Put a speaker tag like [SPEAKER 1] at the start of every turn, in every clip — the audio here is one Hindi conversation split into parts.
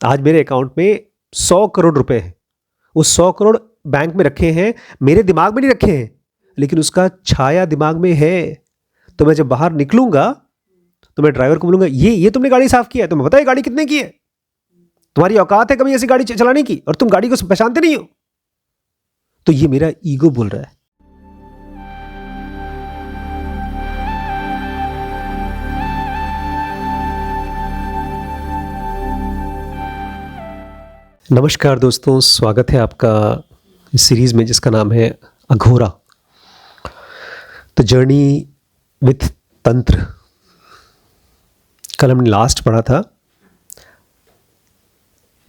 [SPEAKER 1] आज मेरे अकाउंट में 100 करोड़ रुपए हैं। वो 100 करोड़ बैंक में रखे हैं, मेरे दिमाग में नहीं रखे हैं, लेकिन उसका छाया दिमाग में है। तो मैं जब बाहर निकलूंगा तो मैं ड्राइवर को बोलूंगा, ये तुमने गाड़ी साफ किया है, तुम्हें पता है गाड़ी कितने की है? तुम्हारी औकात है कभी ऐसी गाड़ी चलाने की? और तुम गाड़ी को पहचानते नहीं हो। तो ये मेरा ईगो बोल रहा है। नमस्कार दोस्तों, स्वागत है आपका इस सीरीज में जिसका नाम है अघोरा, द जर्नी विथ तंत्र। कल हमने लास्ट पढ़ा था,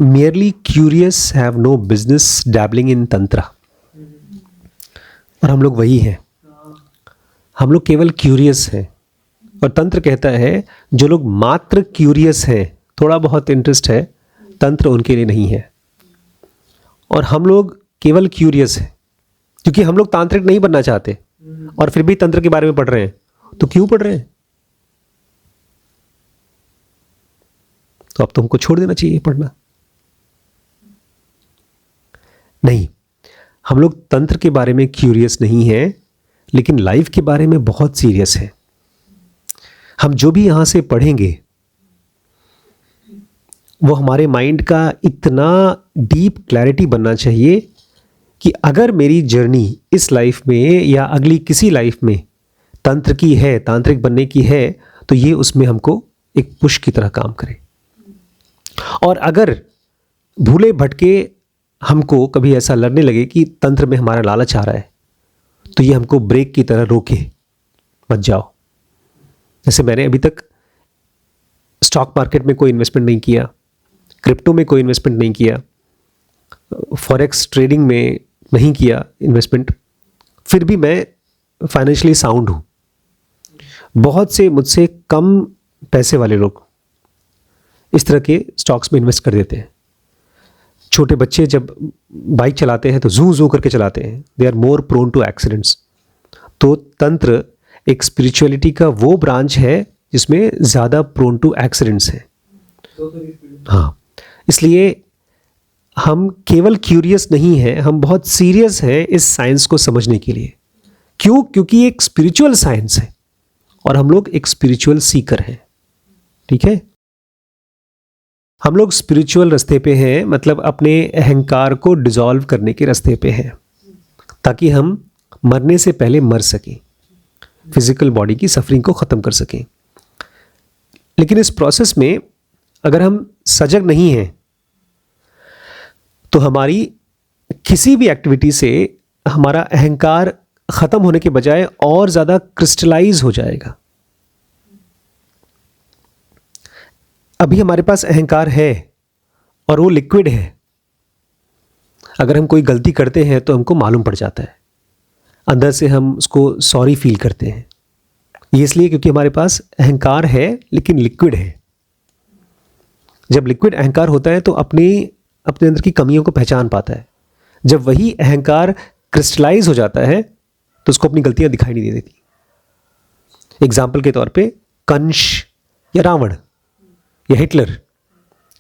[SPEAKER 1] merely curious have no business dabbling in तंत्र। और हम लोग वही हैं, हम लोग केवल क्यूरियस हैं। और तंत्र कहता है जो लोग मात्र क्यूरियस हैं, थोड़ा बहुत इंटरेस्ट है, तंत्र उनके लिए नहीं है। और हम लोग केवल क्यूरियस हैं क्योंकि हम लोग तांत्रिक नहीं बनना चाहते और फिर भी तंत्र के बारे में पढ़ रहे हैं। तो क्यों पढ़ रहे हैं? तो अब तुमको छोड़ देना चाहिए पढ़ना। नहीं, हम लोग तंत्र के बारे में क्यूरियस नहीं है, लेकिन लाइफ के बारे में बहुत सीरियस है। हम जो भी यहां से पढ़ेंगे वो हमारे माइंड का इतना डीप क्लैरिटी बनना चाहिए कि अगर मेरी जर्नी इस लाइफ में या अगली किसी लाइफ में तंत्र की है, तांत्रिक बनने की है, तो ये उसमें हमको एक पुश की तरह काम करे। और अगर भूले भटके हमको कभी ऐसा लगने लगे कि तंत्र में हमारा लालच आ रहा है, तो ये हमको ब्रेक की तरह रोके, मत जाओ। जैसे मैंने अभी तक स्टॉक मार्केट में कोई इन्वेस्टमेंट नहीं किया, क्रिप्टो में कोई इन्वेस्टमेंट नहीं किया, फॉरेक्स ट्रेडिंग में नहीं किया इन्वेस्टमेंट, फिर भी मैं फाइनेंशियली साउंड हूँ। बहुत से मुझसे कम पैसे वाले लोग इस तरह के स्टॉक्स में इन्वेस्ट कर देते हैं। छोटे बच्चे जब बाइक चलाते हैं तो जू जू करके चलाते हैं, they are more prone to accidents. तो तंत्र एक स्पिरिचुअलिटी का वो ब्रांच है जिसमें ज़्यादा प्रोन टू एक्सीडेंट्स है। हाँ, इसलिए हम केवल क्यूरियस नहीं हैं, हम बहुत सीरियस हैं इस साइंस को समझने के लिए। क्यों? क्योंकि एक स्पिरिचुअल साइंस है और हम लोग एक स्पिरिचुअल सीकर हैं। ठीक है, हम लोग स्पिरिचुअल रास्ते पे हैं, मतलब अपने अहंकार को डिसॉल्व करने के रास्ते पे हैं, ताकि हम मरने से पहले मर सकें, फिजिकल बॉडी की सफरिंग को ख़त्म कर सकें। लेकिन इस प्रोसेस में अगर हम सजग नहीं हैं तो हमारी किसी भी एक्टिविटी से हमारा अहंकार ख़त्म होने के बजाय और ज़्यादा क्रिस्टलाइज हो जाएगा। अभी हमारे पास अहंकार है और वो लिक्विड है। अगर हम कोई गलती करते हैं तो हमको मालूम पड़ जाता है, अंदर से हम उसको सॉरी फील करते हैं। ये इसलिए क्योंकि हमारे पास अहंकार है लेकिन लिक्विड है। जब लिक्विड अहंकार होता है तो अपने अंदर की कमियों को पहचान पाता है। जब वही अहंकार क्रिस्टलाइज हो जाता है तो उसको अपनी गलतियां दिखाई नहीं दे देती। एग्जाम्पल के तौर पे कंस या रावण या हिटलर,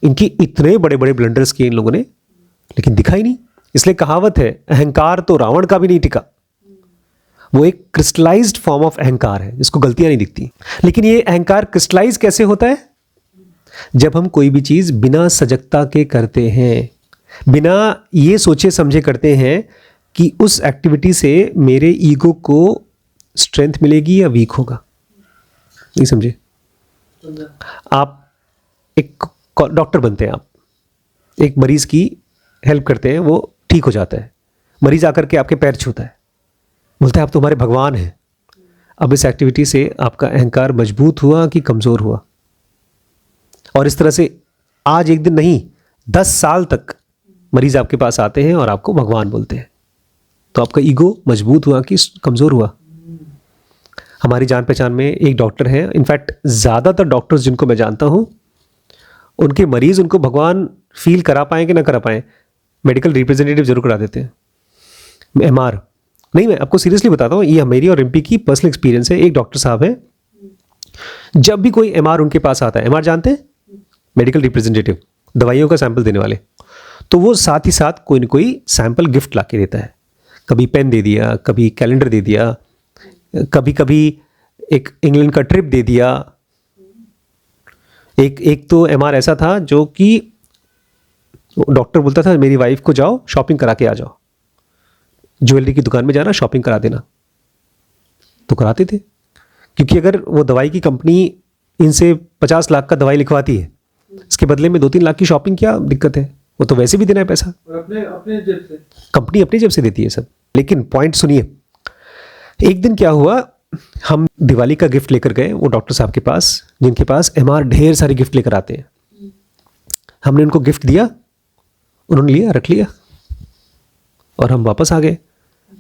[SPEAKER 1] इनकी इतने बड़े बड़े ब्लंडर्स किए इन लोगों ने, लेकिन दिखाई नहीं। इसलिए कहावत है, अहंकार तो रावण का भी नहीं टिका। वो एक क्रिस्टलाइज्ड फॉर्म ऑफ अहंकार है जिसको गलतियां नहीं दिखती। लेकिन ये अहंकार क्रिस्टलाइज कैसे होता है? जब हम कोई भी चीज बिना सजगता के करते हैं, बिना ये सोचे समझे करते हैं कि उस एक्टिविटी से मेरे ईगो को स्ट्रेंथ मिलेगी या वीक होगा। नहीं समझे? आप एक डॉक्टर बनते हैं, आप एक मरीज की हेल्प करते हैं, वो ठीक हो जाता है। मरीज आकर के आपके पैर छूता है, बोलता है आप तो हमारे भगवान हैं। अब इस एक्टिविटी से आपका अहंकार मजबूत हुआ कि कमज़ोर हुआ? और इस तरह से आज एक दिन नहीं, 10 साल तक मरीज आपके पास आते हैं और आपको भगवान बोलते हैं। तो आपका ईगो मजबूत हुआ कि कमज़ोर हुआ? हमारी जान पहचान में एक डॉक्टर है, इनफैक्ट ज़्यादातर डॉक्टर्स जिनको मैं जानता हूँ, उनके मरीज़ उनको भगवान फील करा पाएँ कि ना करा पाएँ, मेडिकल रिप्रेजेंटेटिव जरूर करा देते हैं। MR नहीं, मैं आपको सीरियसली बताता हूँ, ये मेरी और रिम्पी की पर्सनल एक्सपीरियंस है। एक डॉक्टर साहब हैं, जब भी कोई MR उनके पास आता है, MR जानते हैं, मेडिकल रिप्रेजेंटेटिव, दवाइयों का सैंपल देने वाले, तो वो साथ ही साथ कोई न कोई सैंपल गिफ्ट ला के देता है। कभी पेन दे दिया, कभी कैलेंडर दे दिया, कभी कभी एक इंग्लैंड का ट्रिप दे दिया। एक तो एमआर ऐसा था जो कि डॉक्टर बोलता था मेरी वाइफ को जाओ शॉपिंग करा के आ जाओ, ज्वेलरी की दुकान में जाना शॉपिंग करा देना। तो कराते थे, क्योंकि अगर वो दवाई की कंपनी इनसे 50 लाख का दवाई लिखवाती है, इसके बदले में 2-3 लाख की शॉपिंग, क्या दिक्कत है? वो तो वैसे भी देना है पैसा,
[SPEAKER 2] और अपने अपने जेब से
[SPEAKER 1] कंपनी अपनी जेब से देती है सब। लेकिन पॉइंट सुनिए, एक दिन क्या हुआ, हम दिवाली का गिफ्ट लेकर गए वो डॉक्टर साहब के पास, जिनके पास एमआर ढेर सारे गिफ्ट लेकर आते हैं। हमने उनको गिफ्ट दिया, उन्होंने लिया, रख लिया और हम वापस आ गए।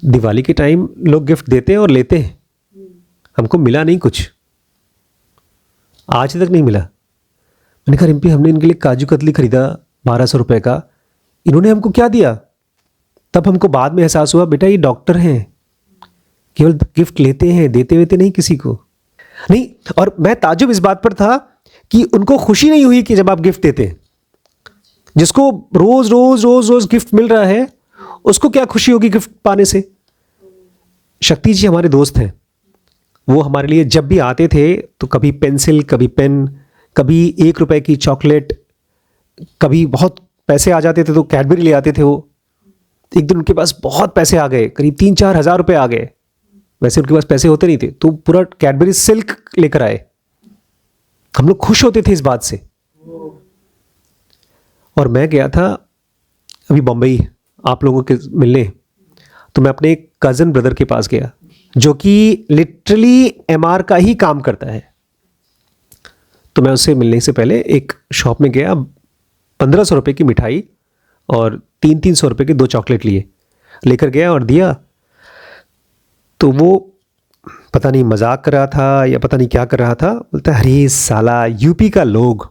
[SPEAKER 1] दिवाली के टाइम लोग गिफ्ट देते हैं और लेते हैं, हमको मिला नहीं कुछ, आज तक नहीं मिला। मैंने कहा रिम्पी, हमने इनके लिए काजू कतली खरीदा 1200 रुपये का, इन्होंने हमको क्या दिया? तब हमको बाद में एहसास हुआ बेटा ये डॉक्टर हैं, केवल गिफ्ट लेते हैं, देते वेते नहीं किसी को नहीं। और मैं ताज्जुब इस बात पर था कि उनको खुशी नहीं हुई कि जब आप गिफ्ट देते हैं, जिसको रोज रोज रोज रोज गिफ्ट मिल रहा है उसको क्या खुशी होगी गिफ्ट पाने से। शक्ति जी हमारे दोस्त हैं, वो हमारे लिए जब भी आते थे तो कभी पेंसिल, कभी पेन, कभी 1 रुपए की चॉकलेट, कभी बहुत पैसे आ जाते थे तो कैडबरी ले आते थे। वो एक दिन उनके पास बहुत पैसे आ गए, करीब 3-4 हज़ार रुपये आ गए। वैसे उनके पास पैसे होते नहीं थे, तो पूरा कैडबरी सिल्क लेकर आए। हम लोग खुश होते थे इस बात से। और मैं गया था अभी बम्बई आप लोगों के मिलने, तो मैं अपने कज़न ब्रदर के पास गया जो कि लिटरली एमआर का ही काम करता है। तो मैं उससे मिलने से पहले एक शॉप में गया, 1500 रुपये की मिठाई और 300-300 रुपये के 2 चॉकलेट लेकर गया और दिया। तो वो पता नहीं मजाक कर रहा था या पता नहीं क्या कर रहा था, बोलता है अरे साला यूपी का लोग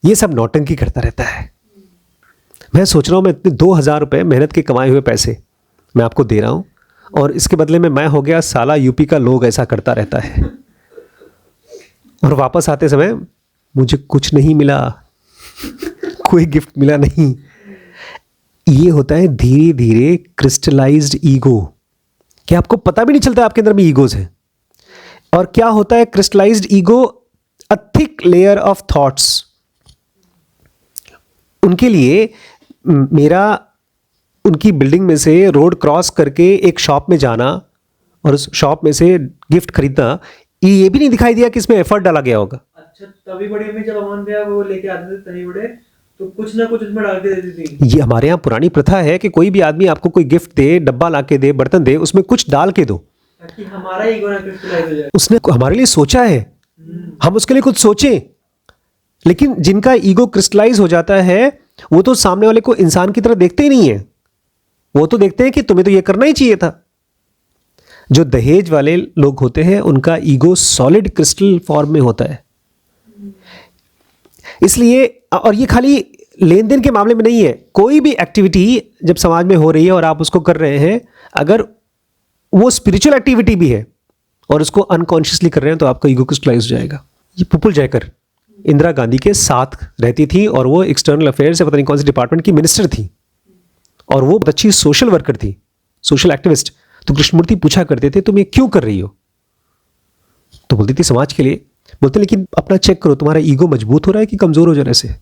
[SPEAKER 1] ये सब नौटंकी करता रहता है। मैं सोच रहा हूँ मैं इतने 2000 रुपये मेहनत के कमाए हुए पैसे मैं आपको दे रहा हूँ और इसके बदले में मैं हो गया साला यूपी का लोग ऐसा करता रहता है। और वापस आते समय मुझे कुछ नहीं मिला, कोई गिफ्ट मिला नहीं। ये होता है धीरे धीरे क्रिस्टलाइज्ड ईगो, कि आपको पता भी नहीं चलता आपके अंदर में ईगोज हैं। और क्या होता है crystallised ego? A thick layer of thoughts. उनके लिए मेरा उनकी बिल्डिंग में से रोड क्रॉस करके एक शॉप में जाना और उस शॉप में से गिफ्ट खरीदना, ये भी नहीं दिखाई दिया कि इसमें एफर्ट डाला गया होगा।
[SPEAKER 2] अच्छा, तभी बड़ी अम्मी जब अमन भैया वो लेके आते थे तभी बड़े, तो कुछ ना कुछ उसमें डाल के देती थी।
[SPEAKER 1] ये हमारे यहाँ पुरानी प्रथा है कि कोई भी आदमी आपको कोई गिफ्ट दे, डब्बा ला के दे, बर्तन दे, उसमें कुछ डाल के दो
[SPEAKER 2] ताकि हमारा ईगो ना क्रिस्टलाइज हो जाए।
[SPEAKER 1] उसने हमारे लिए सोचा है, हम उसके लिए कुछ सोचें। लेकिन जिनका ईगो क्रिस्टलाइज हो जाता है वो तो सामने वाले को इंसान की तरह देखते ही नहीं है, वो तो देखते हैं कि तुम्हें तो ये करना ही चाहिए था। जो दहेज वाले लोग होते हैं उनका ईगो सॉलिड क्रिस्टल फॉर्म में होता है। इसलिए, और ये खाली लेन देन के मामले में नहीं है, कोई भी एक्टिविटी जब समाज में हो रही है और आप उसको कर रहे हैं, अगर वो स्पिरिचुअल एक्टिविटी भी है और उसको अनकॉन्शियसली कर रहे हैं तो आपका ईगो क्रिस्टलाइज हो जाएगा। ये पुपुल जयकर इंदिरा गांधी के साथ रहती थी और वो एक्सटर्नल अफेयर्स से पता नहीं कौन सी डिपार्टमेंट की मिनिस्टर थी और वो बहुत अच्छी सोशल वर्कर थी, सोशल एक्टिविस्ट। तो कृष्णमूर्ति पूछा करते थे तुम ये क्यों कर रही हो? तो बोलती थी समाज के लिए। बोलते लेकिन अपना चेक करो, तुम्हारा ईगो मजबूत हो रहा है कि कमजोर हो जाने से?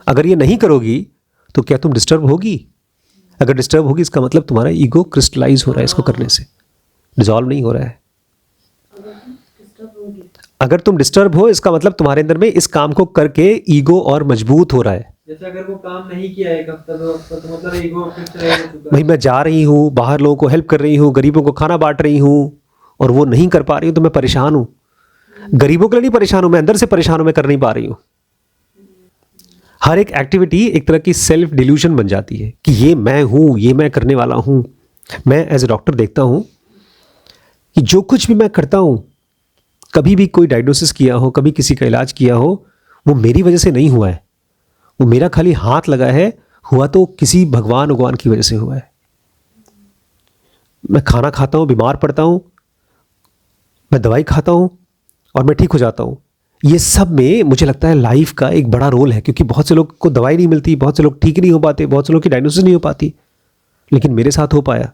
[SPEAKER 1] अगर ये नहीं करोगी तो क्या तुम डिस्टर्ब होगी? अगर डिस्टर्ब होगी इसका मतलब तुम्हारा ईगो क्रिस्टलाइज हो रहा है, इसको करने से डिसॉल्व नहीं हो रहा है। अगर तुम डिस्टर्ब हो इसका मतलब तुम्हारे अंदर में इस काम को करके ईगो और मजबूत हो रहा है।
[SPEAKER 2] जैसे अगर वो काम नहीं किया एक हफ्ता 2 हफ्ता तो मतलब ईगो क्रिस्टलाइज हो चुका
[SPEAKER 1] भाई मैं जा रही हूँ, बाहर लोगों को हेल्प कर रही हूँ, गरीबों को खाना बांट रही हूँ और वो नहीं कर पा रही हूँ तो मैं परेशान हूँ। गरीबों के लिए नहीं परेशान हूँ, मैं अंदर से परेशान हूँ, मैं कर नहीं पा रही हूँ। हर एक एक्टिविटी एक तरह की सेल्फ डिल्यूजन बन जाती है कि ये मैं हूँ, ये मैं करने वाला हूँ। मैं एज ए डॉक्टर देखता हूँ कि जो कुछ भी मैं करता हूँ, कभी भी कोई डायग्नोसिस किया हो, कभी किसी का इलाज किया हो, वो मेरी वजह से नहीं हुआ है, वो मेरा खाली हाथ लगा है, हुआ तो किसी भगवान की वजह से हुआ है। मैं खाना खाता हूँ, बीमार पड़ता हूँ, मैं दवाई खाता हूँ और मैं ठीक हो जाता हूँ। ये सब में मुझे लगता है लाइफ का एक बड़ा रोल है, क्योंकि बहुत से लोग को दवाई नहीं मिलती, बहुत से लोग ठीक नहीं हो पाते, बहुत से लोग की डायग्नोसिस नहीं हो पाती, लेकिन मेरे साथ हो पाया।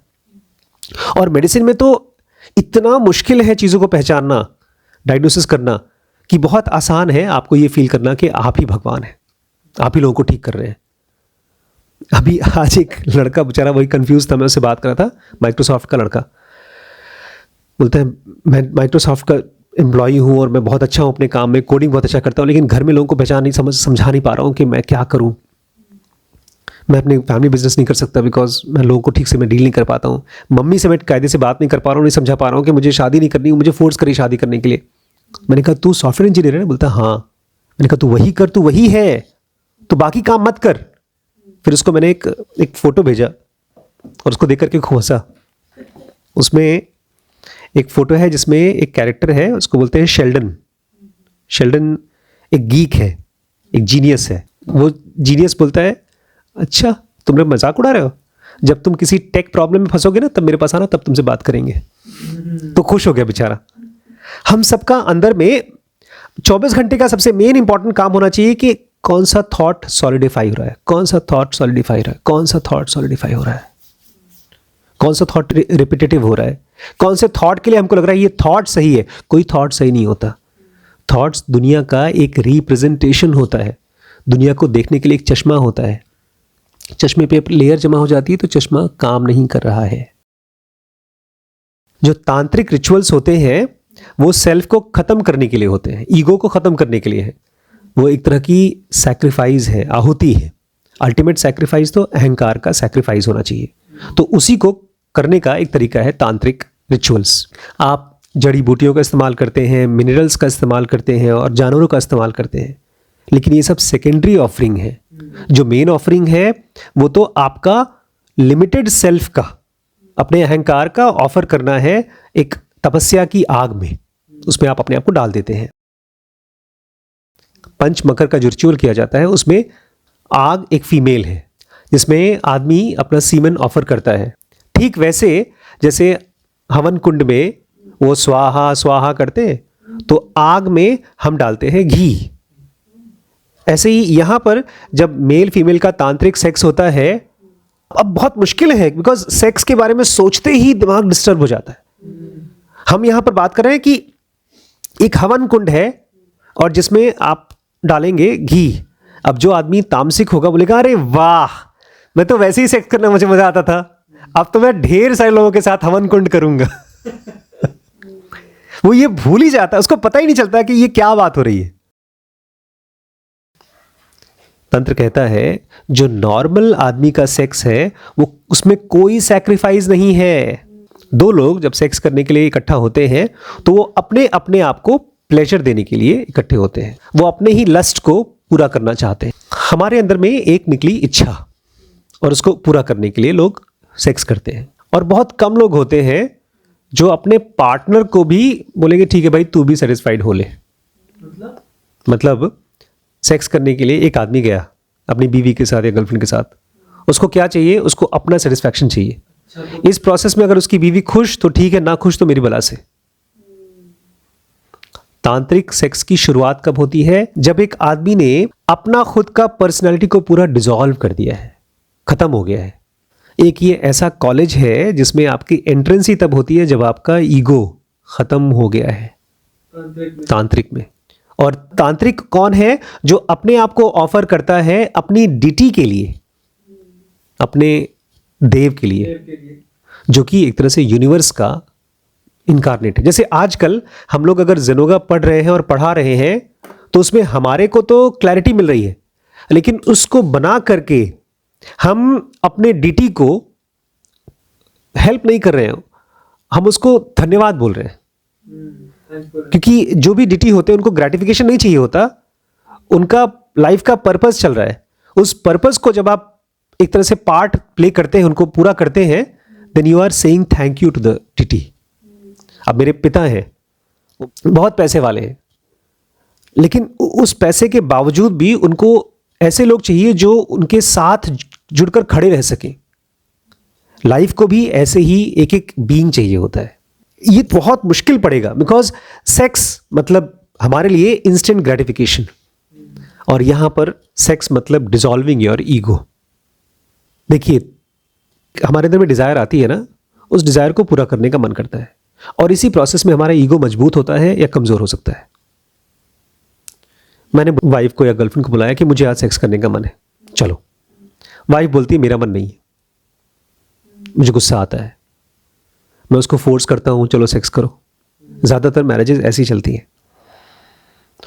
[SPEAKER 1] और मेडिसिन में तो इतना मुश्किल है चीज़ों को पहचानना, डायग्नोसिस करना, कि बहुत आसान है आपको ये फील करना कि आप ही भगवान हैं, आप ही लोगों को ठीक कर रहे हैं। अभी आज एक लड़का बेचारा वही कंफ्यूज था, मैं उससे बात कर रहा था, माइक्रोसॉफ्ट का लड़का बोलता है मैं माइक्रोसॉफ्ट का एम्प्लॉई हूँ और मैं बहुत अच्छा हूँ अपने काम में, कोडिंग बहुत अच्छा करता हूँ, लेकिन घर में लोगों को पहचान नहीं समझा नहीं पा रहा हूँ कि मैं क्या करूँ। मैं अपने फैमिली बिजनेस नहीं कर सकता बिकॉज मैं लोगों को ठीक से मैं डील नहीं कर पाता हूँ। मम्मी से मैं कायदे से बात नहीं कर पा रहा हूँ, नहीं समझा पा रहा हूँ कि मुझे शादी नहीं करनी, मुझे फोर्स करी शादी करने के लिए। मैंने कहा तू सॉफ्टवेयर इंजीनियर है? बोलता हाँ। मैंने कहा तू वही कर, तू वही है, तो बाकी काम मत कर। फिर उसको मैंने एक फ़ोटो भेजा और उसको देख करके खूब हंसा। उसमें एक फ़ोटो है जिसमें एक कैरेक्टर है, उसको बोलते हैं शेल्डन। शेल्डन एक गीक है, एक जीनियस है। वो जीनियस बोलता है अच्छा तुम लोग मजाक उड़ा रहे हो, जब तुम किसी टेक प्रॉब्लम में फंसोगे ना तब मेरे पास आना, तब तुमसे बात करेंगे। तो खुश हो गया बेचारा। हम सबका अंदर में 24 घंटे का सबसे मेन इंपॉर्टेंट काम होना चाहिए कि कौन सा थॉट सॉलिडिफाई हो रहा है, कौन सा थॉट सॉलिडिफाई हो रहा है, कौन सा थॉट सॉलिडिफाई हो रहा है, कौन सा थॉट रिपीटेटिव हो रहा है, कौन से थॉट के लिए हमको लग रहा है ये थॉट सही है। कोई थॉट सही नहीं होता। थॉट्स दुनिया का एक रिप्रेजेंटेशन होता है, दुनिया को देखने के लिए एक चश्मा होता है। चश्मे पे लेयर जमा हो जाती है तो चश्मा काम नहीं कर रहा है। जो तांत्रिक रिचुअल्स होते हैं वो सेल्फ को खत्म करने के लिए होते हैं, ईगो को खत्म करने के लिए है। वो एक तरह की सैक्रिफाइस है, आहुति है। अल्टीमेट सैक्रिफाइस तो अहंकार का सैक्रिफाइस होना चाहिए। तो उसी को करने का एक तरीका है तांत्रिक रिचुअल्स। आप जड़ी बूटियों का इस्तेमाल करते हैं, मिनरल्स का इस्तेमाल करते हैं और जानवरों का इस्तेमाल करते हैं, लेकिन ये सब सेकेंडरी ऑफरिंग है। जो मेन ऑफरिंग है वो तो आपका लिमिटेड सेल्फ का, अपने अहंकार का ऑफर करना है एक तपस्या की आग में। उसमें आप अपने आप को डाल देते हैं। पंच मकर का जो रिचुअल किया जाता है उसमें आग एक फीमेल है जिसमें आदमी अपना सीमन ऑफर करता है। ठीक वैसे जैसे हवन कुंड में वो स्वाहा स्वाहा करते हैं तो आग में हम डालते हैं घी। ऐसे ही यहाँ पर जब मेल फीमेल का तांत्रिक सेक्स होता है, अब बहुत मुश्किल है बिकॉज सेक्स के बारे में सोचते ही दिमाग डिस्टर्ब हो जाता है। हम यहाँ पर बात कर रहे हैं कि एक हवन कुंड है और जिसमें आप डालेंगे घी। अब जो आदमी तामसिक होगा बोलेगा अरे वाह, मैं तो वैसे ही सेक्स करना मुझे मजा आता था, अब तो मैं ढेर सारे लोगों के साथ हवन कुंड करूंगा। वो ये भूल ही जाता है, उसको पता ही नहीं चलता कि ये क्या बात हो रही है। तंत्र कहता है जो नॉर्मल आदमी का सेक्स है वो उसमें कोई सैक्रिफाइस नहीं है। दो लोग जब सेक्स करने के लिए इकट्ठा होते हैं तो वो अपने अपने आप को प्लेजर देने के लिए इकट्ठे होते हैं, वो अपने ही लस्ट को पूरा करना चाहते हैं। हमारे अंदर में एक निकली इच्छा और उसको पूरा करने के लिए लोग सेक्स करते हैं। और बहुत कम लोग होते हैं जो अपने पार्टनर को भी बोलेंगे ठीक है भाई तू भी सेटिस्फाइड हो ले। मतलब सेक्स करने के लिए एक आदमी गया अपनी बीवी के साथ या गर्लफ्रेंड के साथ, उसको क्या चाहिए, उसको अपना सेटिस्फैक्शन चाहिए। इस प्रोसेस में अगर उसकी बीवी खुश तो ठीक है, ना खुश तो मेरी बला से। तांत्रिक सेक्स की शुरुआत कब होती है? जब एक आदमी ने अपना खुद का पर्सनालिटी को पूरा डिसॉल्व कर दिया है, खत्म हो गया है। एक ये ऐसा कॉलेज है जिसमें आपकी एंट्रेंस ही तब होती है जब आपका ईगो खत्म हो गया है तांत्रिक में। और तांत्रिक कौन है? जो अपने आप को ऑफर करता है अपनी डिटी के लिए, अपने देव के लिए, जो कि एक तरह से यूनिवर्स का इनकारनेट है। जैसे आजकल हम लोग अगर जेनोगा पढ़ रहे हैं और पढ़ा रहे हैं तो उसमें हमारे को तो क्लैरिटी मिल रही है, लेकिन उसको बना करके हम अपने डिटी को हेल्प नहीं कर रहे हैं, हम उसको धन्यवाद बोल रहे हैं। क्योंकि जो भी डिटी होते हैं उनको ग्रेटिफिकेशन नहीं चाहिए होता, उनका लाइफ का पर्पस चल रहा है। उस पर्पस को जब आप एक तरह से पार्ट प्ले करते हैं, उनको पूरा करते हैं, then you are saying thank you to the deity. अब मेरे पिता हैं, बहुत पैसे वाले हैं, लेकिन उस पैसे के बावजूद भी उनको ऐसे लोग चाहिए जो उनके साथ जुड़कर खड़े रह सकें। लाइफ को भी ऐसे ही एक एक बीइंग चाहिए होता है। ये बहुत मुश्किल पड़ेगा बिकॉज सेक्स मतलब हमारे लिए इंस्टेंट ग्रेटिफिकेशन, और यहां पर सेक्स मतलब डिसॉल्विंग योर ईगो। देखिए, हमारे अंदर में डिजायर आती है ना, उस डिजायर को पूरा करने का मन करता है, और इसी प्रोसेस में हमारा ईगो मजबूत होता है या कमजोर हो सकता है। मैंने वाइफ को या गर्लफ्रेंड को बुलाया कि मुझे आज सेक्स करने का मन है, चलो। वाइफ बोलती है मेरा मन नहीं है, मुझे गुस्सा आता है, मैं उसको फोर्स करता हूं चलो सेक्स करो। ज़्यादातर मैरिजेस ऐसी चलती हैं,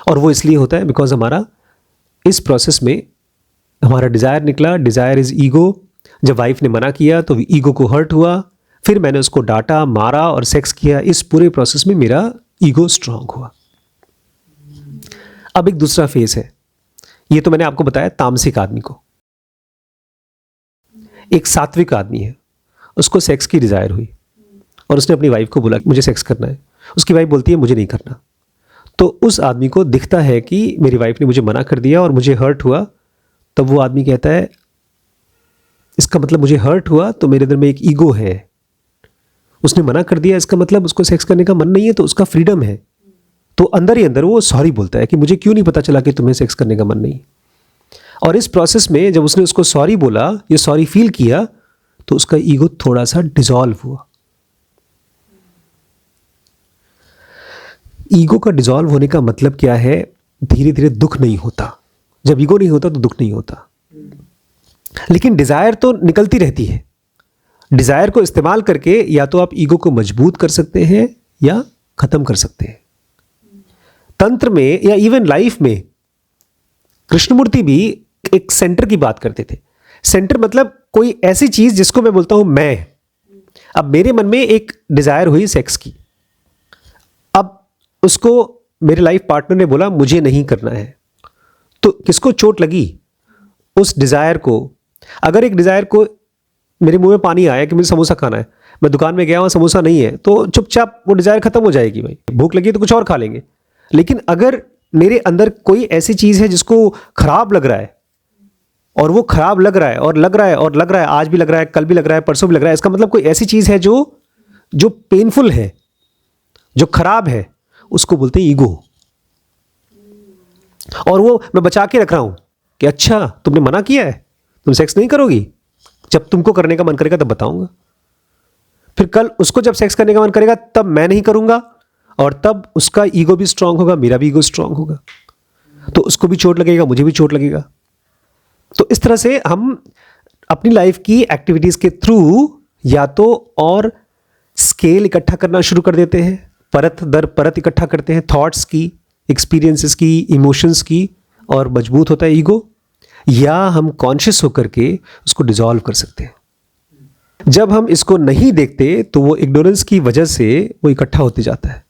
[SPEAKER 1] और वो इसलिए होता है बिकॉज हमारा इस प्रोसेस में हमारा डिज़ायर निकला, डिज़ायर इज़ ईगो। जब वाइफ ने मना किया तो ईगो को हर्ट हुआ, फिर मैंने उसको डांटा, मारा और सेक्स किया। इस पूरे प्रोसेस में मेरा ईगो स्ट्रांग हुआ। अब एक दूसरा फेज है, ये तो मैंने आपको बताया तामसिक आदमी को। एक सात्विक आदमी है, उसको सेक्स की डिज़ायर हुई और उसने अपनी वाइफ को बोला मुझे सेक्स करना है। उसकी वाइफ बोलती है मुझे नहीं करना। तो उस आदमी को दिखता है कि मेरी वाइफ ने मुझे मना कर दिया और मुझे हर्ट हुआ। तब वो आदमी कहता है इसका मतलब मुझे हर्ट हुआ तो मेरे अंदर में एक ईगो है, उसने मना कर दिया, इसका मतलब उसको सेक्स करने का मन नहीं है, तो उसका फ्रीडम है। तो अंदर ही अंदर वो सॉरी बोलता है कि मुझे क्यों नहीं पता चला कि तुम्हें सेक्स करने का मन नहीं। और इस प्रोसेस में जब उसने उसको सॉरी बोला, ये सॉरी फील किया, तो उसका ईगो थोड़ा सा डिसॉल्व हुआ। ईगो का डिसॉल्व होने का मतलब क्या है? धीरे धीरे दुख नहीं होता। जब ईगो नहीं होता तो दुख नहीं होता, लेकिन डिजायर तो निकलती रहती है। डिजायर को इस्तेमाल करके या तो आप ईगो को मजबूत कर सकते हैं या खत्म कर सकते हैं। तंत्र में या इवन लाइफ में कृष्णमूर्ति भी एक सेंटर की बात करते थे। सेंटर मतलब कोई ऐसी चीज जिसको मैं बोलता हूं मैं। अब मेरे मन में एक डिजायर हुई सेक्स की, अब उसको मेरे लाइफ पार्टनर ने बोला मुझे नहीं करना है, तो किसको चोट लगी? उस डिजायर को। अगर एक डिजायर को मेरे मुंह में पानी आया कि मुझे समोसा खाना है, मैं दुकान में गया, वहां समोसा नहीं है, तो चुपचाप वो डिजायर खत्म हो जाएगी। भाई भूख लगी तो कुछ और खा लेंगे। लेकिन अगर मेरे अंदर कोई ऐसी चीज है जिसको खराब लग रहा है, और वो खराब लग रहा है और लग रहा है और लग रहा है, आज भी लग रहा है, कल भी लग रहा है, परसों भी लग रहा है, इसका मतलब कोई ऐसी चीज है जो पेनफुल है, जो खराब है, उसको बोलते हैं ईगो। और वो मैं बचा के रख रहा हूं कि अच्छा तुमने मना किया है, तुम सेक्स नहीं करोगी, जब तुमको करने का मन करेगा तब बताऊंगा। फिर कल उसको जब सेक्स करने का मन करेगा तब मैं नहीं करूंगा, और तब उसका ईगो भी स्ट्रांग होगा, मेरा भी ईगो स्ट्रांग होगा, तो उसको भी चोट लगेगा, मुझे भी चोट लगेगा। तो इस तरह से हम अपनी लाइफ की एक्टिविटीज के थ्रू या तो और स्केल इकट्ठा करना शुरू कर देते हैं, परत दर परत इकट्ठा करते हैं, थॉट्स की, एक्सपीरियंसेस की, इमोशंस की, और मजबूत होता है ईगो। या हम कॉन्शियस होकर के उसको डिसॉल्व कर सकते हैं। जब हम इसको नहीं देखते तो वो इग्नोरेंस की वजह से वो इकट्ठा होते जाता है।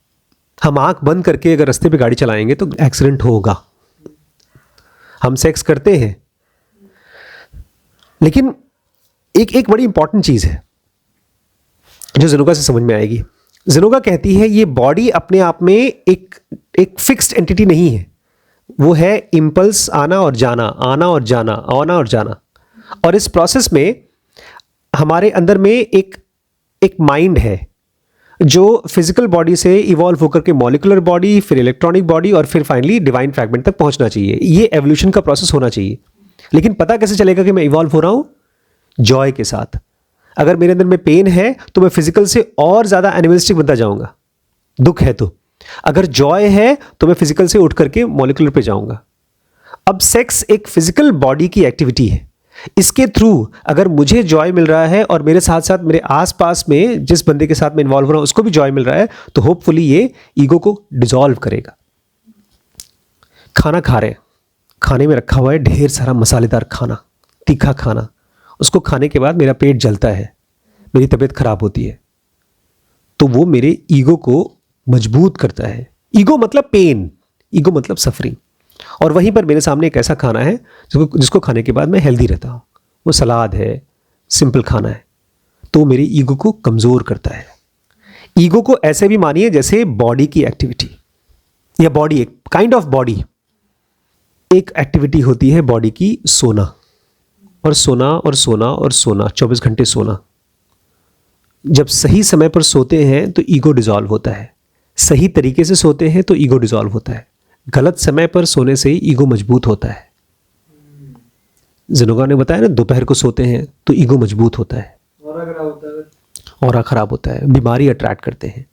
[SPEAKER 1] हम आंख बंद करके अगर रास्ते पे गाड़ी चलाएंगे तो एक्सीडेंट होगा। हम सेक्स करते हैं, लेकिन एक बड़ी इंपॉर्टेंट चीज है जो ज़ेनोगा से समझ में आएगी। ज़ेनोगा कहती है ये बॉडी अपने आप में एक फिक्स्ड एंटिटी नहीं है, वो है इम्पल्स, आना और जाना, आना और जाना, आना और जाना। और इस प्रोसेस में हमारे अंदर में एक माइंड है जो फिजिकल बॉडी से इवॉल्व होकर के मॉलिकुलर बॉडी, फिर इलेक्ट्रॉनिक बॉडी, और फिर फाइनली डिवाइन फ्रैगमेंट तक पहुंचना चाहिए। ये एवोल्यूशन का प्रोसेस होना चाहिए। लेकिन पता कैसे चलेगा कि मैं इवॉल्व हो रहा हूं? जॉय के साथ। अगर मेरे अंदर में पेन है तो मैं फिजिकल से और ज्यादा एनिमलिस्टिक बनता जाऊंगा, दुख है तो। अगर जॉय है तो मैं फिजिकल से उठ करके मॉलिकुलर पे जाऊंगा। अब सेक्स एक फिजिकल बॉडी की एक्टिविटी है। इसके थ्रू अगर मुझे जॉय मिल रहा है और मेरे साथ साथ मेरे आसपास में जिस बंदे के साथ मैं इन्वॉल्व हो रहा हूं उसको भी जॉय मिल रहा है, तो होपफुली ये ईगो को डिसॉल्व करेगा। खाना खा रहे हैं, खाने में रखा हुआ है ढेर सारा मसालेदार खाना, तीखा खाना, उसको खाने के बाद मेरा पेट जलता है, मेरी तबीयत खराब होती है, तो वो मेरे ईगो को मजबूत करता है। ईगो मतलब पेन, ईगो मतलब सफरिंग। और वहीं पर मेरे सामने एक ऐसा खाना है जिसको खाने के बाद मैं हेल्दी रहता हूँ, वो सलाद है, सिंपल खाना है, तो मेरे ईगो को कमज़ोर करता है। ईगो को ऐसे भी मानिए जैसे बॉडी की एक्टिविटी, या बॉडी एक काइंड ऑफ बॉडी। एक एक्टिविटी होती है बॉडी की सोना, और सोना और सोना और सोना, 24 घंटे सोना। जब सही समय पर सोते हैं तो ईगो डिसॉल्व होता है, सही तरीके से सोते हैं तो ईगो डिसॉल्व होता है। गलत समय पर सोने से ईगो मजबूत होता है। जिनोगा ने बताया ना, दोपहर को सोते हैं तो ईगो मजबूत होता है,
[SPEAKER 2] और अगर होता है
[SPEAKER 1] ऑरा खराब होता है, बीमारी अट्रैक्ट करते हैं।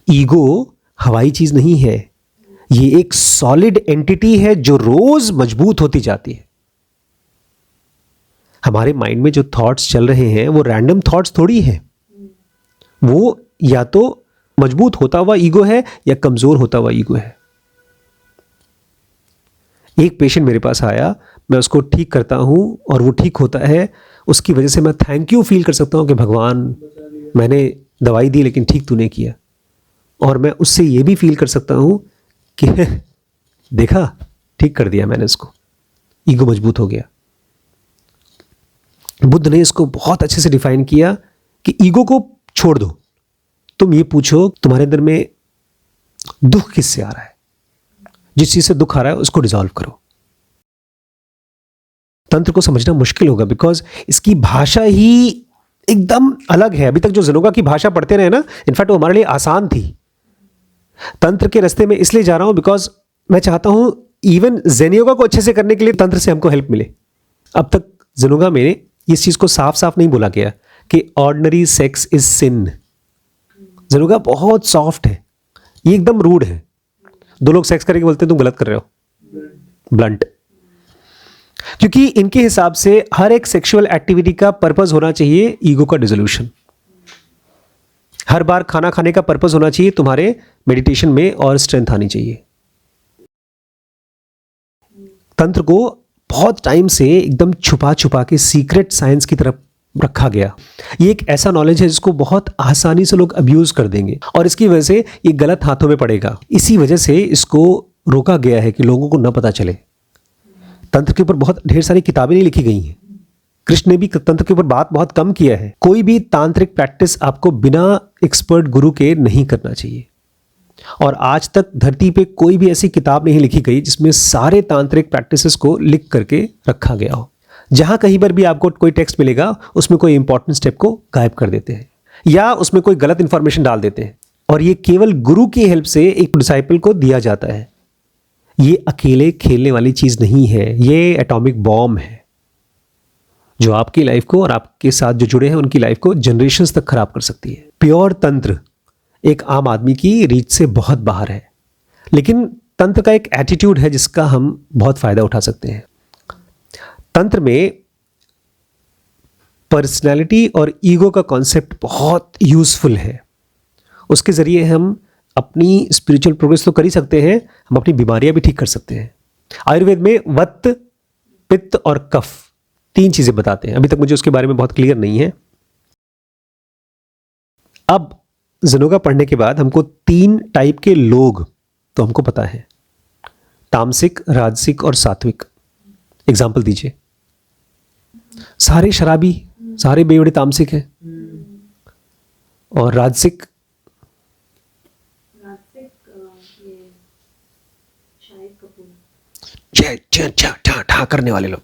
[SPEAKER 1] ईगो हवाई चीज नहीं है, ये एक सॉलिड एंटिटी है जो रोज मजबूत होती जाती है। हमारे माइंड में जो थॉट्स चल रहे हैं वो रैंडम थॉट्स थोड़ी है, वो या तो मजबूत होता हुआ ईगो है या कमजोर होता हुआ ईगो है। एक पेशेंट मेरे पास आया, मैं उसको ठीक करता हूं और वो ठीक होता है, उसकी वजह से मैं थैंक यू फील कर सकता हूं कि भगवान, मैंने दवाई दी लेकिन ठीक तूने किया। और मैं उससे ये भी फील कर सकता हूं कि देखा, ठीक कर दिया मैंने उसको, ईगो मजबूत हो गया। बुद्ध ने इसको बहुत अच्छे से डिफाइन किया कि ईगो को छोड़ दो, तुम ये पूछो तुम्हारे अंदर में दुख किससे आ रहा है, जिस चीज से दुख आ रहा है उसको डिसॉल्व करो। तंत्र को समझना मुश्किल होगा बिकॉज इसकी भाषा ही एकदम अलग है। अभी तक जो जिनोगा की भाषा पढ़ते रहे ना, इनफैक्ट वो हमारे लिए आसान थी। तंत्र के रास्ते में इसलिए जा रहा हूं बिकॉज मैं चाहता हूं इवन जेन योगा को अच्छे से करने के लिए तंत्र से हमको हेल्प मिले। अब तक जिनोगा में इस चीज को साफ साफ नहीं बोला गया कि ऑर्डिनरी सेक्स इज सिन। जिनोगा बहुत सॉफ्ट है, ये एकदम रूड है। दो लोग सेक्स करके बोलते हैं तुम गलत कर रहे हो, ब्लंट। क्योंकि इनके हिसाब से हर एक सेक्सुअल एक्टिविटी का पर्पस होना चाहिए ईगो का डिसोल्यूशन। हर बार खाना खाने का पर्पस होना चाहिए तुम्हारे मेडिटेशन में और स्ट्रेंथ आनी चाहिए। तंत्र को बहुत टाइम से एकदम छुपा छुपा के सीक्रेट साइंस की तरफ रखा गया। ये एक ऐसा नॉलेज है जिसको बहुत आसानी से लोग अब्यूज कर देंगे और इसकी वजह से ये गलत हाथों में पड़ेगा। इसी वजह से इसको रोका गया है कि लोगों को न पता चले। तंत्र के ऊपर बहुत ढेर सारी किताबें नहीं लिखी गई हैं। कृष्ण ने भी तंत्र के ऊपर बात बहुत कम किया है। कोई भी तांत्रिक प्रैक्टिस आपको बिना एक्सपर्ट गुरु के नहीं करना चाहिए। और आज तक धरती पे कोई भी ऐसी किताब नहीं लिखी गई जिसमें सारे तांत्रिक प्रैक्टिसेस को लिख करके रखा गया हो। जहां कहीं पर भी आपको कोई टेक्स्ट मिलेगा उसमें कोई इंपॉर्टेंट स्टेप को गायब कर देते हैं या उसमें कोई गलत इंफॉर्मेशन डाल देते हैं। और ये केवल गुरु की हेल्प से एक डिसाइपल को दिया जाता है। ये अकेले खेलने वाली चीज नहीं है, ये एटॉमिक बॉम्ब है जो आपकी लाइफ को और आपके साथ जो जुड़े हैं उनकी लाइफ को जनरेशंस तक खराब कर सकती है। प्योर तंत्र एक आम आदमी की रीच से बहुत बाहर है, लेकिन तंत्र का एक एटीट्यूड है जिसका हम बहुत फायदा उठा सकते हैं। तंत्र में पर्सनैलिटी और ईगो का कॉन्सेप्ट बहुत यूजफुल है। उसके जरिए हम अपनी स्पिरिचुअल प्रोग्रेस तो कर ही सकते हैं, हम अपनी बीमारियां भी ठीक कर सकते हैं। आयुर्वेद में वत्त, पित्त और कफ 3 चीजें बताते हैं। अभी तक मुझे उसके बारे में बहुत क्लियर नहीं है। अब जिनोगा पढ़ने के बाद हमको 3 टाइप के लोग तो हमको पता है, तामसिक, राजसिक और सात्विक। एग्जाम्पल दीजिए। सारे शराबी, सारे बेवड़े तामसिक हैं और राजसिक ठा करने वाले लोग।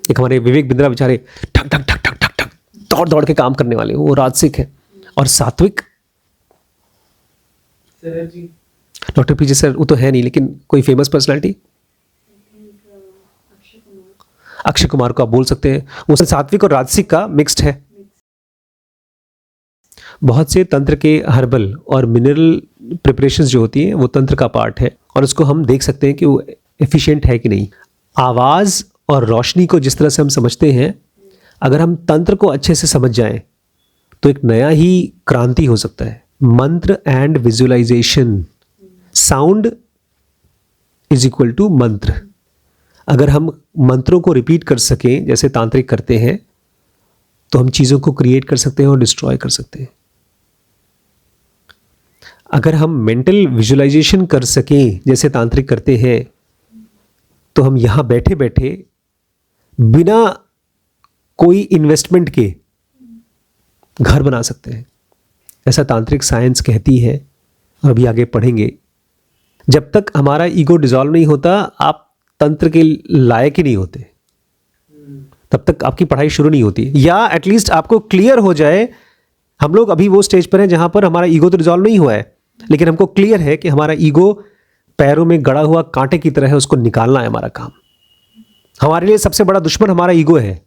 [SPEAKER 1] एक हमारे विवेक बिंद्रा बेचारे ठक ठक ठक ठक ठक ठक दौड़ दौड़ के काम करने वाले, वो राजसिक है। और सात्विक डॉक्टर पीजे सर, वो तो है नहीं लेकिन कोई फेमस पर्सनालिटी, अक्षय कुमार को आप बोल सकते हैं। वो सात्विक और राजसिक का मिक्स्ड है। बहुत से तंत्र के हर्बल और मिनरल प्रिपरेशंस जो होती हैं वो तंत्र का पार्ट है और उसको हम देख सकते हैं कि वो एफिशिएंट है कि नहीं। आवाज और रोशनी को जिस तरह से हम समझते हैं, अगर हम तंत्र को अच्छे से समझ जाएं तो एक नया ही क्रांति हो सकता है। Mantra and visualisation, sound is equal to mantra. अगर हम मंत्रों को रिपीट कर सकें जैसे तांत्रिक करते हैं तो हम चीजों को क्रिएट कर सकते हैं और डिस्ट्रॉय कर सकते हैं। अगर हम मेंटल विजुअलाइजेशन कर सकें जैसे तांत्रिक करते हैं तो हम यहां बैठे बैठे बिना कोई इन्वेस्टमेंट के घर बना सकते हैं, ऐसा तांत्रिक साइंस कहती है। और अभी आगे पढ़ेंगे। जब तक हमारा ईगो डिसॉल्व नहीं होता आप तंत्र के लायक ही नहीं होते, तब तक आपकी पढ़ाई शुरू नहीं होती। या एटलीस्ट आपको क्लियर हो जाए, हम लोग अभी वो स्टेज पर हैं जहां पर हमारा ईगो तो डिसॉल्व नहीं हुआ है लेकिन हमको क्लियर है कि हमारा ईगो पैरों में गड़ा हुआ कांटे की तरह है, उसको निकालना है हमारा काम। हमारे लिए सबसे बड़ा दुश्मन हमारा ईगो है।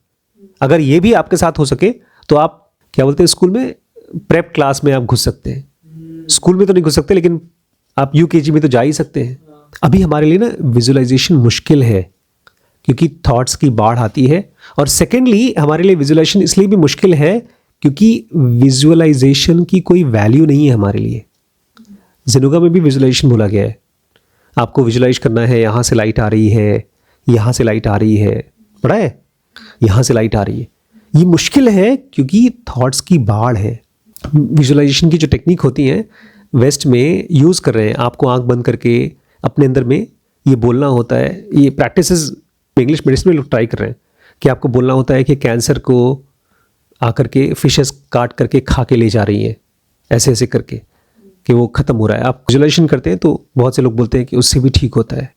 [SPEAKER 1] अगर ये भी आपके साथ हो सके तो आप क्या बोलते हैं स्कूल में, प्रेप क्लास में आप घुस सकते हैं। स्कूल में तो नहीं घुस सकते, लेकिन आप यूकेजी में तो जा ही सकते हैं। अभी हमारे लिए ना विजुअलाइजेशन मुश्किल है क्योंकि थॉट्स की बाढ़ आती है, और सेकेंडली हमारे लिए विजुअलाइजेशन इसलिए भी मुश्किल है क्योंकि विजुअलाइजेशन की कोई वैल्यू नहीं है हमारे लिए। ज़ेनुगा में भी विजुअलाइजेशन बोला गया है, आपको विजुअलाइज करना है यहाँ से लाइट आ रही है, यहाँ से लाइट आ रही है, पढ़ा है, यहाँ से लाइट आ रही है। ये मुश्किल है क्योंकि थॉट्स की बाढ़ है। विजुअलाइजेशन की जो टेक्निक होती हैं वेस्ट में यूज़ कर रहे हैं, आपको आंख बंद करके अपने अंदर में ये बोलना होता है। ये प्रैक्टिसेस इंग्लिश मेडिसिन में लोग ट्राई कर रहे हैं कि आपको बोलना होता है कि कैंसर को आकर के फिशेस काट करके खा के ले जा रही हैं, ऐसे ऐसे करके कि वो ख़त्म हो रहा है। आप विजुअलाइजेशन करते हैं तो बहुत से लोग बोलते हैं कि उससे भी ठीक होता है।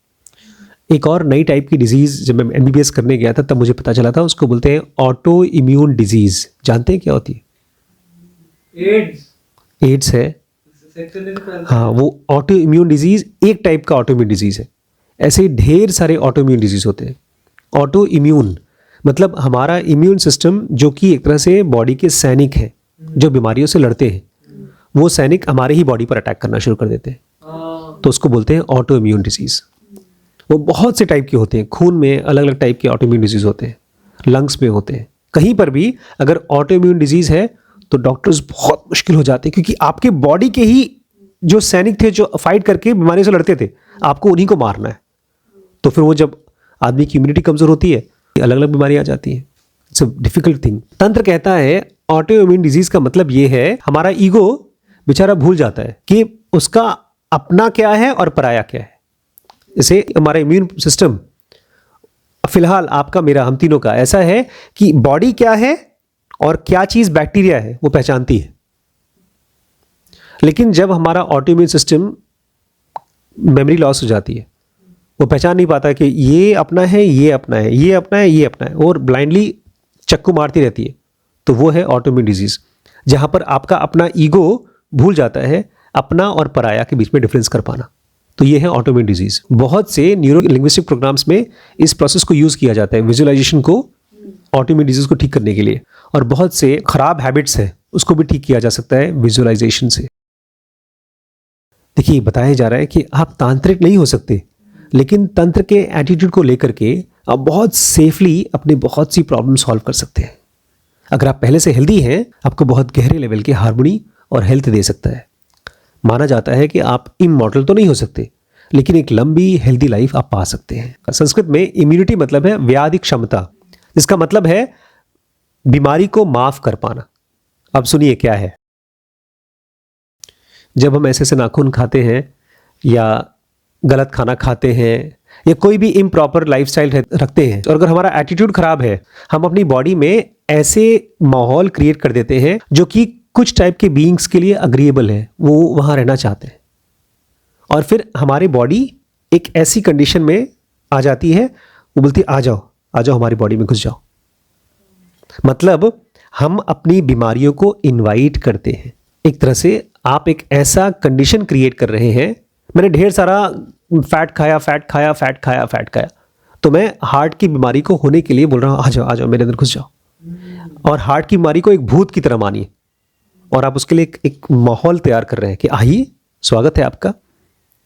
[SPEAKER 1] एक और नई टाइप की डिजीज़ जब मैं MBBS करने गया था तब मुझे पता चला था, उसको बोलते हैं ऑटो इम्यून डिजीज़। जानते हैं क्या होती है? एड्स है। हाँ, वो ऑटो इम्यून डिजीज़ एक टाइप का ऑटो इम्यून डिजीज़ है। ऐसे ढेर सारे ऑटो इम्यून डिजीज़ होते हैं। ऑटो इम्यून मतलब हमारा इम्यून सिस्टम जो कि एक तरह से बॉडी के सैनिक हैं जो बीमारियों से लड़ते हैं, वो सैनिक हमारे ही बॉडी पर अटैक करना शुरू कर देते हैं, तो उसको बोलते हैं ऑटो इम्यून डिजीज़। वो बहुत से टाइप के होते हैं, खून में अलग अलग टाइप के ऑटो इम्यून डिजीज़ होते हैं, लंग्स में होते हैं। कहीं पर भी अगर ऑटो इम्यून डिजीज़ है तो डॉक्टर्स बहुत मुश्किल हो जाते हैं क्योंकि आपके बॉडी के ही जो सैनिक थे जो फाइट करके बीमारी से लड़ते थे, आपको उन्हीं को मारना है। तो फिर वो जब आदमी की इम्यूनिटी कमज़ोर होती है, अलग अलग बीमारी आ जाती हैं। It's a difficult thing. तंत्र कहता है ऑटो इम्यून डिजीज़ का मतलब ये है हमारा ईगो बेचारा भूल जाता है कि उसका अपना क्या है और पराया क्या है। जैसे हमारा इम्यून सिस्टम फिलहाल आपका, मेरा, हम तीनों का ऐसा है कि बॉडी क्या है और क्या चीज़ बैक्टीरिया है वो पहचानती है। लेकिन जब हमारा auto immune system memory loss हो जाती है, वो पहचान नहीं पाता कि ये अपना है, ये अपना है, ये अपना है, ये अपना है, और ब्लाइंडली चक्कू मारती रहती है, तो वो है ऑटो इम्यून डिजीज़, जहाँ पर आपका अपना ईगो भूल जाता है अपना और पराया के बीच में डिफरेंस कर पाना। तो ये है ऑटो इम्यून डिजीज़। बहुत से न्यूरो लिंग्विस्टिक प्रोग्राम्स में इस प्रोसेस को यूज़ किया जाता है, विजुअलाइजेशन को ऑटो इम्यून डिजीज़ को ठीक करने के लिए। और बहुत से खराब हैबिट्स हैं उसको भी ठीक किया जा सकता है विजुअलाइजेशन से। देखिए, बताया जा रहा है कि आप तांत्रिक नहीं हो सकते, लेकिन तंत्र के एटीट्यूड को लेकर के आप बहुत सेफली अपनी बहुत सी प्रॉब्लम सॉल्व कर सकते हैं। अगर आप पहले से हेल्दी हैं, आपको बहुत गहरे लेवल की हार्मनी और हेल्थ दे सकता है। माना जाता है कि आप इमॉर्टल तो नहीं हो सकते, लेकिन एक लंबी हेल्दी लाइफ आप पा सकते हैं। संस्कृत में इम्यूनिटी मतलब है व्याधि क्षमता, जिसका मतलब है बीमारी को माफ कर पाना। अब सुनिए क्या है। जब हम ऐसे नाखून खाते हैं या गलत खाना खाते हैं या कोई भी इम्प्रॉपर लाइफस्टाइल रखते हैं, और अगर हमारा एटीट्यूड खराब है, हम अपनी बॉडी में ऐसे माहौल क्रिएट कर देते हैं जो कि कुछ टाइप के बीइंग्स के लिए अग्रीएबल है, वो वहाँ रहना चाहते हैं, और फिर हमारी बॉडी एक ऐसी कंडीशन में आ जाती है, वो बोलती है आ जाओ आ जाओ हमारी बॉडी में घुस जाओ। मतलब हम अपनी बीमारियों को इनवाइट करते हैं। एक तरह से आप एक ऐसा कंडीशन क्रिएट कर रहे हैं। मैंने ढेर सारा फैट खाया, तो मैं हार्ट की बीमारी को होने के लिए बोल रहा हूँ आ जाओ मेरे अंदर घुस जाओ, और हार्ट की बीमारी को एक भूत की तरह मानिए, और आप उसके लिए एक माहौल तैयार कर रहे हैं कि आइए, स्वागत है आपका।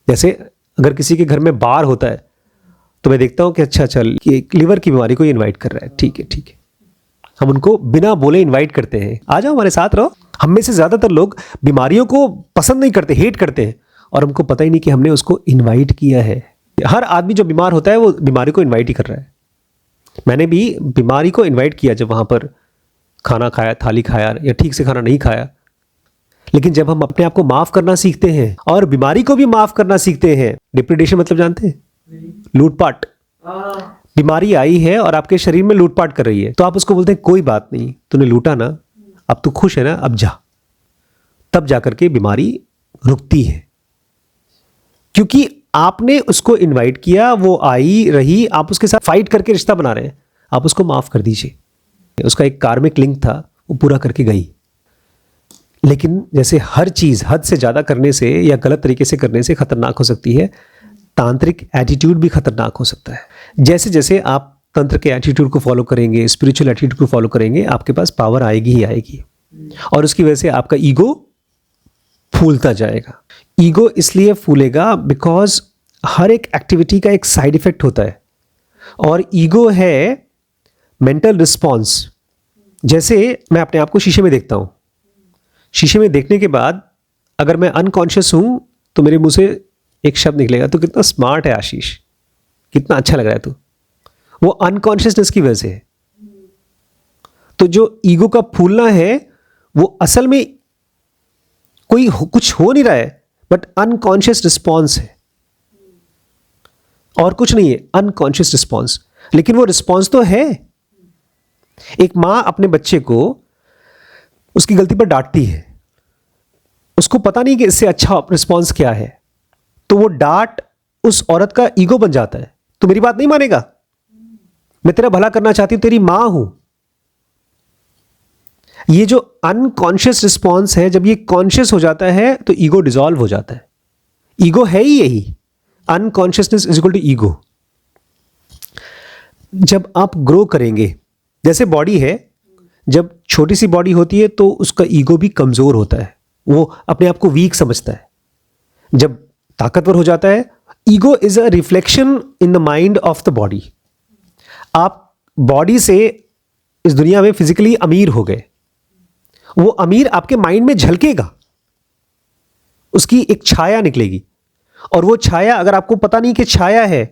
[SPEAKER 1] जैसे अगर किसी के घर में बार होता है तो मैं देखता हूँ कि अच्छा चल कि लीवर की बीमारी को इनवाइट कर रहा है, ठीक है, हम उनको बिना बोले इनवाइट करते हैं, आ जाओ हमारे साथ रहो। हम में से ज़्यादातर लोग बीमारियों को पसंद नहीं करते, हेट करते हैं, और हमको पता ही नहीं कि हमने उसको इनवाइट किया है। हर आदमी जो बीमार होता है वो बीमारी को इनवाइट ही कर रहा है। मैंने भी बीमारी को इनवाइट किया जब वहाँ पर खाना खाया, थाली खाया या ठीक से खाना नहीं खाया। लेकिन जब हम अपने आप को माफ़ करना सीखते हैं और बीमारी को भी माफ़ करना सीखते हैं, डिप्रेडेशन मतलब जानते हैं? लूटपाट। बीमारी आई है और आपके शरीर में लूटपाट कर रही है, तो आप उसको बोलते हैं कोई बात नहीं, तूने लूटा ना, अब तू खुश है ना, अब जा। तब जाकर के बीमारी रुकती है, क्योंकि आपने उसको इनवाइट किया, वो आई रही, आप उसके साथ फाइट करके रिश्ता बना रहे हैं। आप उसको माफ़ कर दीजिए। उसका एक कार्मिक लिंक था, वो पूरा करके गई। लेकिन जैसे हर चीज़ हद से ज़्यादा करने से या गलत तरीके से करने से खतरनाक हो सकती है, तांत्रिक एटीट्यूड भी खतरनाक हो सकता है। जैसे जैसे आप तंत्र के एटीट्यूड को फॉलो करेंगे, स्पिरिचुअल एटीट्यूड को फॉलो करेंगे, आपके पास पावर आएगी ही आएगी, और उसकी वजह से आपका ईगो फूलता जाएगा। ईगो इसलिए फूलेगा बिकॉज हर एक एक्टिविटी का एक साइड इफेक्ट होता है, और ईगो है मेंटल रिस्पॉन्स। जैसे मैं अपने आप को शीशे में देखता हूँ, शीशे में देखने के बाद अगर मैं अनकॉन्शियस हूँ तो मेरे मुंह से एक शब्द निकलेगा, तो कितना स्मार्ट है आशीष, कितना अच्छा लग रहा है तू। वो अनकॉन्शियसनेस की वजह से है। तो जो ईगो का फूलना है वो असल में कुछ हो नहीं रहा है, बट अनकॉन्शियस रिस्पॉन्स है, और कुछ नहीं है, अनकॉन्शियस रिस्पॉन्स। लेकिन वो रिस्पॉन्स तो है। एक मां अपने बच्चे को उसकी गलती पर डांटती है, उसको पता नहीं कि इससे अच्छा रिस्पॉन्स क्या है, तो वो डांट उस औरत का ईगो बन जाता है। तो मेरी बात नहीं मानेगा, मैं तेरा भला करना चाहती हूं, तेरी मां हूं। ये जो अनकॉन्शियस रिस्पॉन्स है, जब ये कॉन्शियस हो जाता है तो ईगो डिसॉल्व हो जाता है। ईगो है ही यही, unconsciousness is equal to ego. जब आप ग्रो करेंगे, जैसे बॉडी है, जब छोटी सी बॉडी होती है तो उसका ईगो भी कमजोर होता है, वो अपने आप को वीक समझता है। जब ताकतवर हो जाता है, ego is a reflection in the mind of the body. आप बॉडी से इस दुनिया में फिजिकली अमीर हो गए, वो अमीर आपके माइंड में झलकेगा, उसकी एक छाया निकलेगी, और वो छाया अगर आपको पता नहीं कि छाया है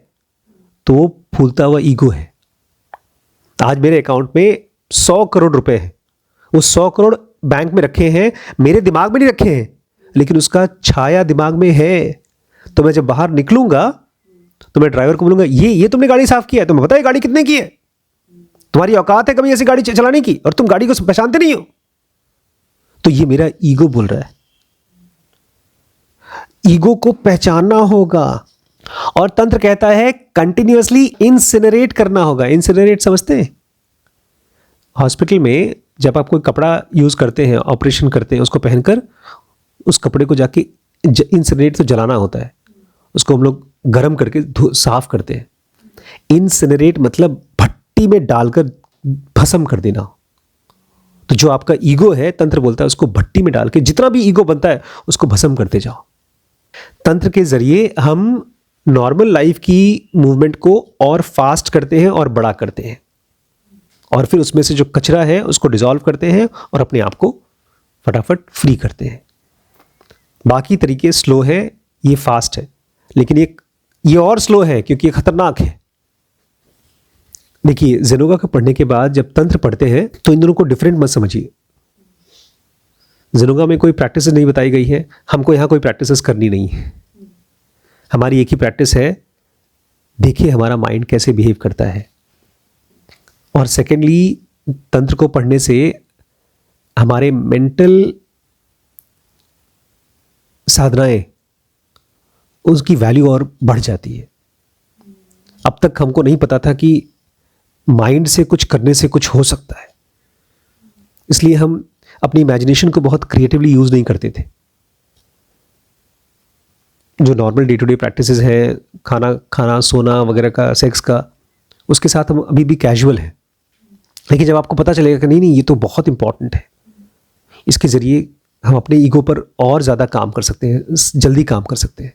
[SPEAKER 1] तो वो फूलता हुआ ईगो है। आज मेरे अकाउंट में 100 करोड़ रुपए है, वो 100 करोड़ बैंक में रखे हैं, मेरे दिमाग में नहीं रखे हैं, लेकिन उसका छाया दिमाग में है। तो मैं जब बाहर निकलूंगा तो मैं ड्राइवर को बोलूंगा, ये तुमने गाड़ी साफ किया है, तुम्हें पता है गाड़ी कितने की है, तुम्हारी औकात है कभी ऐसी गाड़ी चलाने की, और तुम गाड़ी को पहचानते नहीं हो। तो ये मेरा ईगो बोल रहा है। ईगो को पहचानना होगा, और तंत्र कहता है कंटिन्यूअसली इंसिनरेट करना होगा। इंसिनरेट समझते हैं? हॉस्पिटल में जब आप कोई कपड़ा यूज करते हैं, ऑपरेशन करते हैं, उसको पहनकर उस कपड़े को जाके इंसिनरेट तो जलाना होता है, उसको हम लोग गर्म करके साफ करते हैं। इंसिनरेट मतलब भट्टी में डालकर भस्म कर देना। तो जो आपका ईगो है, तंत्र बोलता है उसको भट्टी में डाल के जितना भी ईगो बनता है उसको भस्म करते जाओ। तंत्र के जरिए हम नॉर्मल लाइफ की मूवमेंट को और फास्ट करते हैं और बड़ा करते हैं, और फिर उसमें से जो कचरा है उसको डिसॉल्व करते हैं और अपने आप को फटाफट फ्री करते हैं। बाकी तरीके स्लो है, ये फास्ट है, लेकिन ये और स्लो है क्योंकि ये खतरनाक है। देखिए, जेनोगा का पढ़ने के बाद जब तंत्र पढ़ते हैं तो इन दोनों को डिफरेंट मत समझिए। जेनोगा में कोई प्रैक्टिस नहीं बताई गई है, हमको यहाँ कोई प्रैक्टिस करनी नहीं है। हमारी एक ही प्रैक्टिस है, देखिए हमारा माइंड कैसे बिहेव करता है। और सेकेंडली, तंत्र को पढ़ने से हमारे मेंटल साधनाएं, उसकी वैल्यू और बढ़ जाती है। अब तक हमको नहीं पता था कि माइंड से कुछ करने से कुछ हो सकता है, इसलिए हम अपनी इमेजिनेशन को बहुत क्रिएटिवली यूज नहीं करते थे। जो normal day to day practices है, खाना सोना वगैरह का, सेक्स का, उसके साथ हम अभी भी कैजुअल हैं। लेकिन जब आपको पता चलेगा कि नहीं ये तो बहुत इंपॉर्टेंट है, इसके ज़रिए हम अपने ईगो पर और ज़्यादा काम कर सकते हैं, जल्दी काम कर सकते हैं,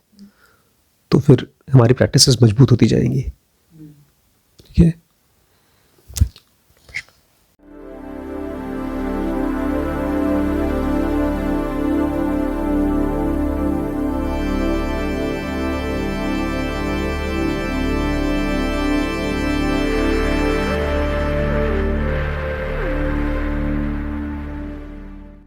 [SPEAKER 1] तो फिर हमारी प्रैक्टिसेस मजबूत होती जाएंगी।